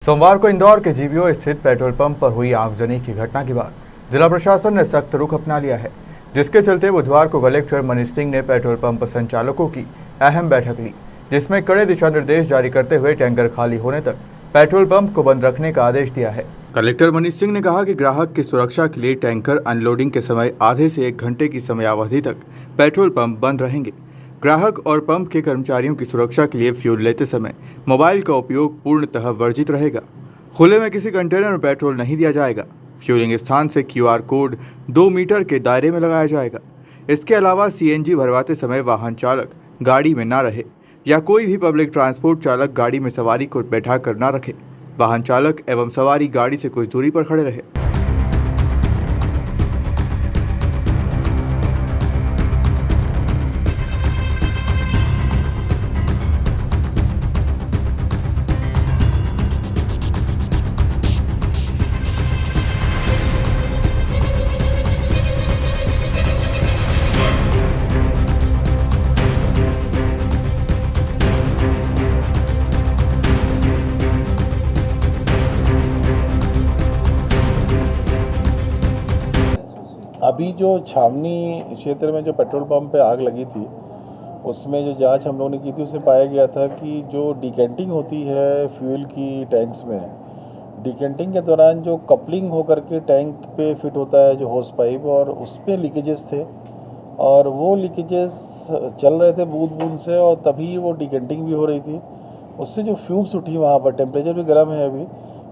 सोमवार को इंदौर के जीबीओ स्थित पेट्रोल पंप पर हुई आगजनी की घटना के बाद जिला प्रशासन ने सख्त रुख अपना लिया है, जिसके चलते बुधवार को कलेक्टर मनीष सिंह ने पेट्रोल पंप संचालकों की अहम बैठक ली, जिसमें कड़े दिशा निर्देश जारी करते हुए टैंकर खाली होने तक पेट्रोल पंप को बंद रखने का आदेश दिया है। कलेक्टर मनीष सिंह ने कहा कि ग्राहक की सुरक्षा के लिए टैंकर अनलोडिंग के समय आधे से 1 घंटे की समयावधि तक पेट्रोल पंप बंद रहेंगे। ग्राहक और पंप के कर्मचारियों की सुरक्षा के लिए फ्यूल लेते समय मोबाइल का उपयोग पूर्णतः वर्जित रहेगा। खुले में किसी कंटेनर में पेट्रोल नहीं दिया जाएगा। फ्यूलिंग स्थान से QR कोड 2 मीटर के दायरे में लगाया जाएगा। इसके अलावा CNG भरवाते समय वाहन चालक गाड़ी में ना रहे या कोई भी पब्लिक ट्रांसपोर्ट चालक गाड़ी में सवारी को बैठा कर ना रखे। वाहन चालक एवं सवारी गाड़ी से कुछ दूरी पर खड़े रहे। अभी जो छावनी क्षेत्र में जो पेट्रोल पंप पे आग लगी थी, उसमें जो जांच हम लोगों ने की थी उसमें पाया गया था कि जो डिकेंटिंग होती है फ्यूल की टैंक्स में, डिकेंटिंग के दौरान जो कपलिंग होकर के टैंक पे फिट होता है जो होस पाइप, और उस पर लीकेजेस थे और वो लीकेजेस चल रहे थे बूंद बूंद से, और तभी वो डिकेंटिंग भी हो रही थी। उससे जो फ्यूम्स उठी वहाँ पर, टेम्परेचर भी गर्म है अभी,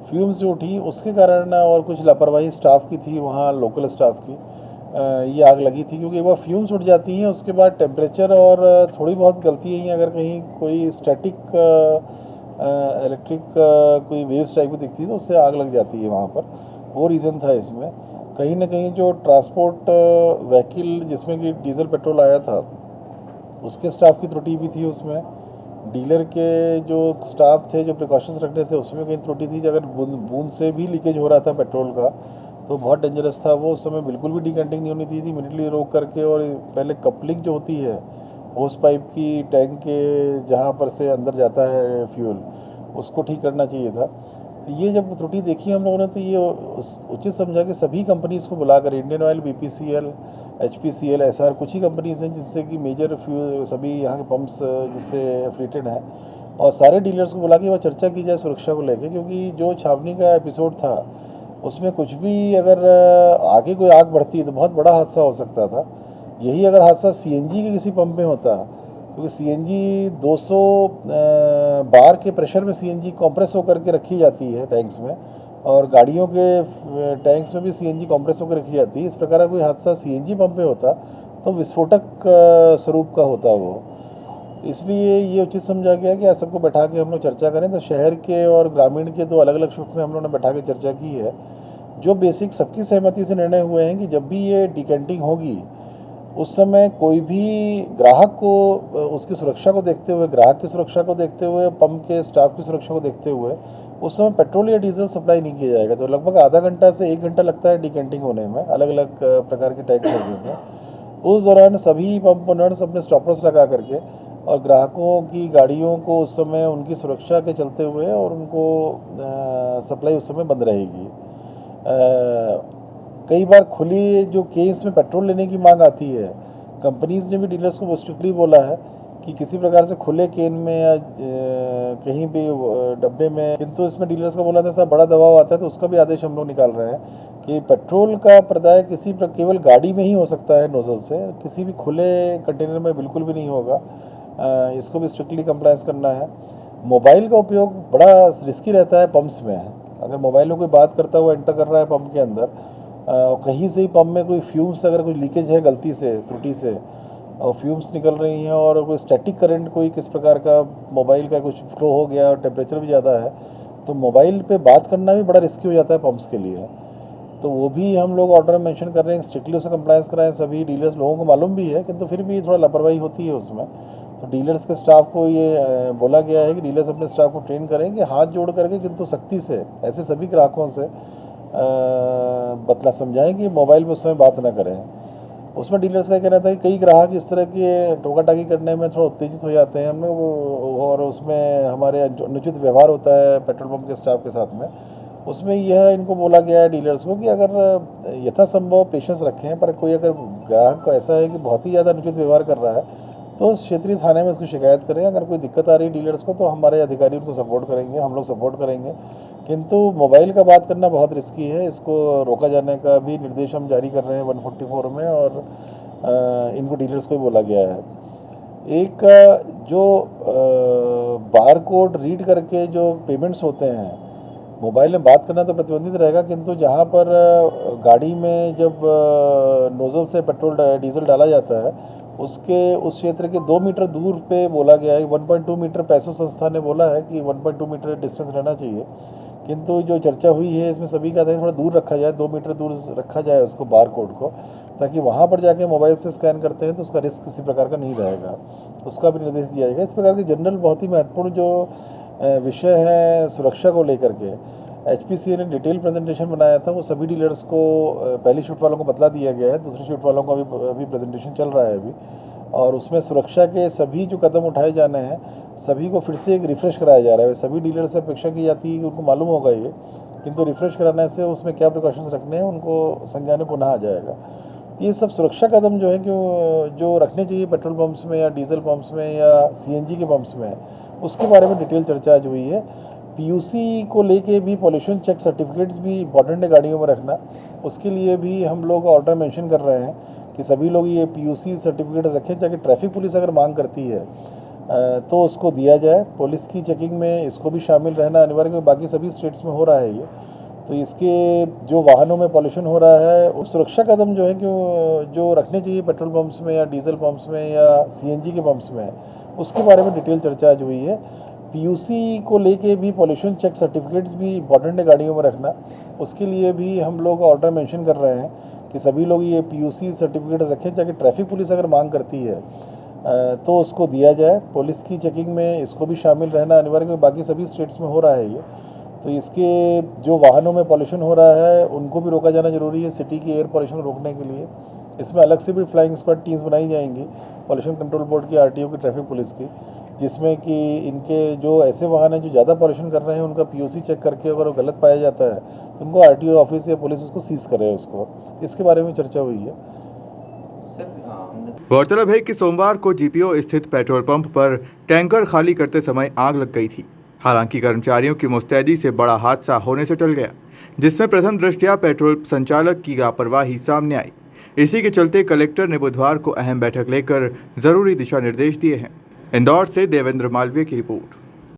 फ्यूम्स जो उठी उसके कारण और कुछ लापरवाही स्टाफ की थी वहाँ, लोकल स्टाफ की, ये आग लगी थी। क्योंकि एक बार फ्यूम्स उठ जाती हैं उसके बाद टेम्परेचर और थोड़ी बहुत गलती है, अगर कहीं कोई स्टैटिक इलेक्ट्रिक कोई वेव्स टाइप की दिखती है तो उससे आग लग जाती है वहाँ पर। वो रीज़न था इसमें। कहीं ना कहीं जो ट्रांसपोर्ट व्हीकल जिसमें कि डीजल पेट्रोल आया था उसके स्टाफ की त्रुटि भी थी उसमें। डीलर के जो स्टाफ थे जो प्रिकॉशंस रखने थे उसमें कहीं त्रुटि थी। अगर बूंद से भी लीकेज हो रहा था पेट्रोल का तो बहुत डेंजरस था वो। उस समय बिल्कुल भी डिकंटिंग नहीं होनी थी, इमीडिएटली रोक करके, और पहले कपलिंग जो होती है होस पाइप की टैंक के जहाँ पर से अंदर जाता है फ्यूल, उसको ठीक करना चाहिए था। तो ये जब त्रुटि देखी हम लोगों ने तो ये उचित समझा कि सभी कंपनीज़ को बुलाकर, Indian oil, BPCL, HPCL, SR, कुछ ही कंपनीज हैं जिससे कि मेजर फ्यूल सभी यहाँ के पंप्स जिससे एफिलेटेड हैं, और सारे डीलर्स को बुला के वह चर्चा की जाए सुरक्षा को लेकर। क्योंकि जो छावनी का एपिसोड था उसमें कुछ भी अगर आगे कोई आग बढ़ती तो बहुत बड़ा हादसा हो सकता था। यही अगर हादसा CNG के किसी पंप में होता, क्योंकि CNG 200 बार के प्रेशर में CNG कंप्रेस होकर के रखी जाती है टैंक्स में, और गाड़ियों के टैंक्स में भी CNG कंप्रेस होकर रखी जाती है। इस प्रकार का कोई हादसा CNG पंप में होता तो विस्फोटक स्वरूप का होता वो। तो इसलिए ये उचित समझा गया कि आज सबको बैठा के हम लोग चर्चा करें। तो शहर के और ग्रामीण के 2 अलग अलग शिफ्ट में हम लोगों ने बैठा के चर्चा की है। जो बेसिक सबकी सहमति से निर्णय हुए हैं कि जब भी ये डिकेंटिंग होगी उस समय कोई भी ग्राहक को उसकी सुरक्षा को देखते हुए, ग्राहक की सुरक्षा को देखते हुए, पंप के स्टाफ की सुरक्षा को देखते हुए उस समय पेट्रोल या डीजल सप्लाई नहीं किया जाएगा। तो लगभग आधा घंटा से 1 घंटा लगता है डिकेंटिंग होने में अलग अलग प्रकार के टैंक साइजेस में। उस दौरान सभी पंप ओनर्स अपने स्टॉपर्स लगा करके और ग्राहकों की गाड़ियों को उस समय उनकी सुरक्षा के चलते हुए और उनको सप्लाई उस समय बंद रहेगी। कई बार खुली जो केस में पेट्रोल लेने की मांग आती है, कंपनीज़ ने भी डीलर्स को स्ट्रिक्टली बोला है कि किसी प्रकार से खुले केन में या कहीं भी डब्बे में, किंतु इसमें डीलर्स का बोला था साहब बड़ा दबाव आता है, तो उसका भी आदेश हम लोग निकाल रहे हैं कि पेट्रोल का प्रदाय केवल गाड़ी में ही हो सकता है नोजल से, किसी भी खुले कंटेनर में बिल्कुल भी नहीं होगा। इसको भी स्ट्रिक्टली कंप्लायंस करना है। मोबाइल का उपयोग बड़ा रिस्की रहता है पंप्स में। अगर मोबाइल में कोई बात करता हुआ एंटर कर रहा है पंप के अंदर, कहीं से ही पंप में कोई फ्यूम्स अगर कुछ लीकेज है गलती से, त्रुटि से, और फ्यूम्स निकल रही हैं, और कोई स्टैटिक करंट कोई किस प्रकार का मोबाइल का कुछ फ्लो हो गया और टेम्परेचर भी ज़्यादा है, तो मोबाइल पे बात करना भी बड़ा रिस्की हो जाता है पंप्स के लिए। तो वो भी हम लोग ऑर्डर में मेंशन कर रहे हैं, स्ट्रिक्टली उसे कंप्लायंस कराएं। सभी डीलर्स, लोगों को मालूम भी है किंतु फिर भी थोड़ा लापरवाही होती है उसमें। तो डीलर्स के स्टाफ को ये बोला गया है कि डीलर्स अपने स्टाफ को ट्रेन करें कि हाथ जोड़ करके किंतु सख्ती से ऐसे सभी ग्राहकों से बतला समझाएं कि मोबाइल पर उस समय बात ना करें। उसमें डीलर्स का कहना था कि कई ग्राहक इस तरह के टोका टाकी करने में थोड़ा उत्तेजित हो जाते हैं हमें वो, और उसमें हमारे अनुचित व्यवहार होता है पेट्रोल पंप के स्टाफ के साथ में। उसमें यह इनको बोला गया है डीलर्स को कि अगर यथासंभव पेशेंस रखें, पर कोई अगर ग्राहक को ऐसा है कि बहुत ही ज़्यादा अनुचित व्यवहार कर रहा है तो क्षेत्रीय थाने में इसको शिकायत करें। अगर कोई दिक्कत आ रही है डीलर्स को तो हमारे अधिकारी उनको सपोर्ट करेंगे, हम लोग सपोर्ट करेंगे। किंतु मोबाइल का बात करना बहुत रिस्की है, इसको रोका जाने का भी निर्देश हम जारी कर रहे हैं 144 में, और इनको डीलर्स को भी बोला गया है। एक जो बार कोड रीड करके जो पेमेंट्स होते हैं, मोबाइल में बात करना तो प्रतिबंधित रहेगा, किंतु जहाँ पर गाड़ी में जब नोज़ल से पेट्रोल डीजल डाला जाता है उसके उस क्षेत्र के 2 मीटर दूर पे बोला गया है। 1.2 मीटर पैसो संस्था ने बोला है कि 1.2 मीटर डिस्टेंस रहना चाहिए, किंतु जो चर्चा हुई है इसमें सभी का था थोड़ा दूर रखा जाए, 2 मीटर दूर रखा जाए उसको बार कोड को, ताकि वहाँ पर जाके मोबाइल से स्कैन करते हैं तो उसका रिस्क किसी प्रकार का नहीं रहेगा, उसका भी निर्देश दिया जाएगा। इस प्रकार के जनरल बहुत ही महत्वपूर्ण जो विषय है सुरक्षा को लेकर के HPCA ने डिटेल प्रेजेंटेशन बनाया था, वो सभी डीलर्स को पहली शिफ्ट वालों को बतला दिया गया है, दूसरी शिफ्ट वालों को अभी प्रेजेंटेशन चल रहा है अभी, और उसमें सुरक्षा के सभी जो कदम उठाए जाने हैं सभी को फिर से एक रिफ़्रेश कराया जा रहा है। सभी डीलर से अपेक्षा की जाती है कि उनको मालूम होगा ये, किंतु रिफ़्रेश कराने से उसमें क्या प्रिकॉशंस रखने हैं उनको संज्ञान में पुनः आ जाएगा। ये सब सुरक्षा कदम जो है कि जो रखने चाहिए पेट्रोल पंप्स में या डीजल पंप्स में या CNG के पंप्स में, उसके बारे में डिटेल चर्चा आज हुई है। PUC को लेके भी पॉल्यूशन चेक सर्टिफिकेट्स भी इम्पॉर्टेंट है गाड़ियों में रखना, उसके लिए भी हम लोग ऑर्डर मेंशन कर रहे हैं कि सभी लोग ये PUC सर्टिफिकेट रखें, ताकि ट्रैफिक पुलिस अगर मांग करती है तो उसको दिया जाए। पुलिस की चेकिंग में इसको भी शामिल रहना अनिवार्य, क्योंकि बाकी सभी स्टेट्स में हो रहा है ये, तो इसके जो वाहनों में पॉल्यूशन हो रहा है और सुरक्षा कदम जो है कि जो रखने चाहिए पेट्रोल पंप्स में या डीजल पंप्स में या CNG के पंप्स में, उसके बारे में डिटेल चर्चा आज हुई है। PUC को लेके भी पॉल्यूशन चेक सर्टिफिकेट्स भी इम्पॉर्टेंट है गाड़ियों में रखना, उसके लिए भी हम लोग ऑर्डर मेंशन कर रहे हैं कि सभी लोग ये PUC सर्टिफिकेट रखें, ताकि ट्रैफिक पुलिस अगर मांग करती है तो उसको दिया जाए। पुलिस की चेकिंग में इसको भी शामिल रहना अनिवार्य, क्योंकि बाकी सभी स्टेट्स में हो रहा है ये, तो इसके जो वाहनों में पॉल्यूशन हो रहा है उनको भी रोका जाना जरूरी है सिटी की एयर पॉल्यूशन रोकने के लिए। इसमें अलग से भी फ्लाइंग स्क्वाड टीम्स बनाई जाएंगी पॉल्यूशन कंट्रोल बोर्ड की, RTO की, ट्रैफिक पुलिस की, जिसमें कि इनके जो ऐसे वाहन हैं जो ज़्यादा पॉल्यूशन कर रहे हैं उनका PUC चेक करके अगर वो गलत पाया जाता है तो उनको RTO ऑफिस या पुलिस उसको सीज़ करे उसको। इसके बारे में चर्चा हुई है। गौरतलब है कि सोमवार को GPO स्थित पेट्रोल पंप पर टैंकर खाली करते समय आग लग गई थी। हालांकि कर्मचारियों की मुस्तैदी से बड़ा हादसा होने से टल गया, जिसमें प्रथम दृष्टया पेट्रोल संचालक की लापरवाही सामने आई। इसी के चलते कलेक्टर ने बुधवार को अहम बैठक लेकर जरूरी दिशा निर्देश दिए हैं। इंदौर से देवेंद्र मालवीय की रिपोर्ट।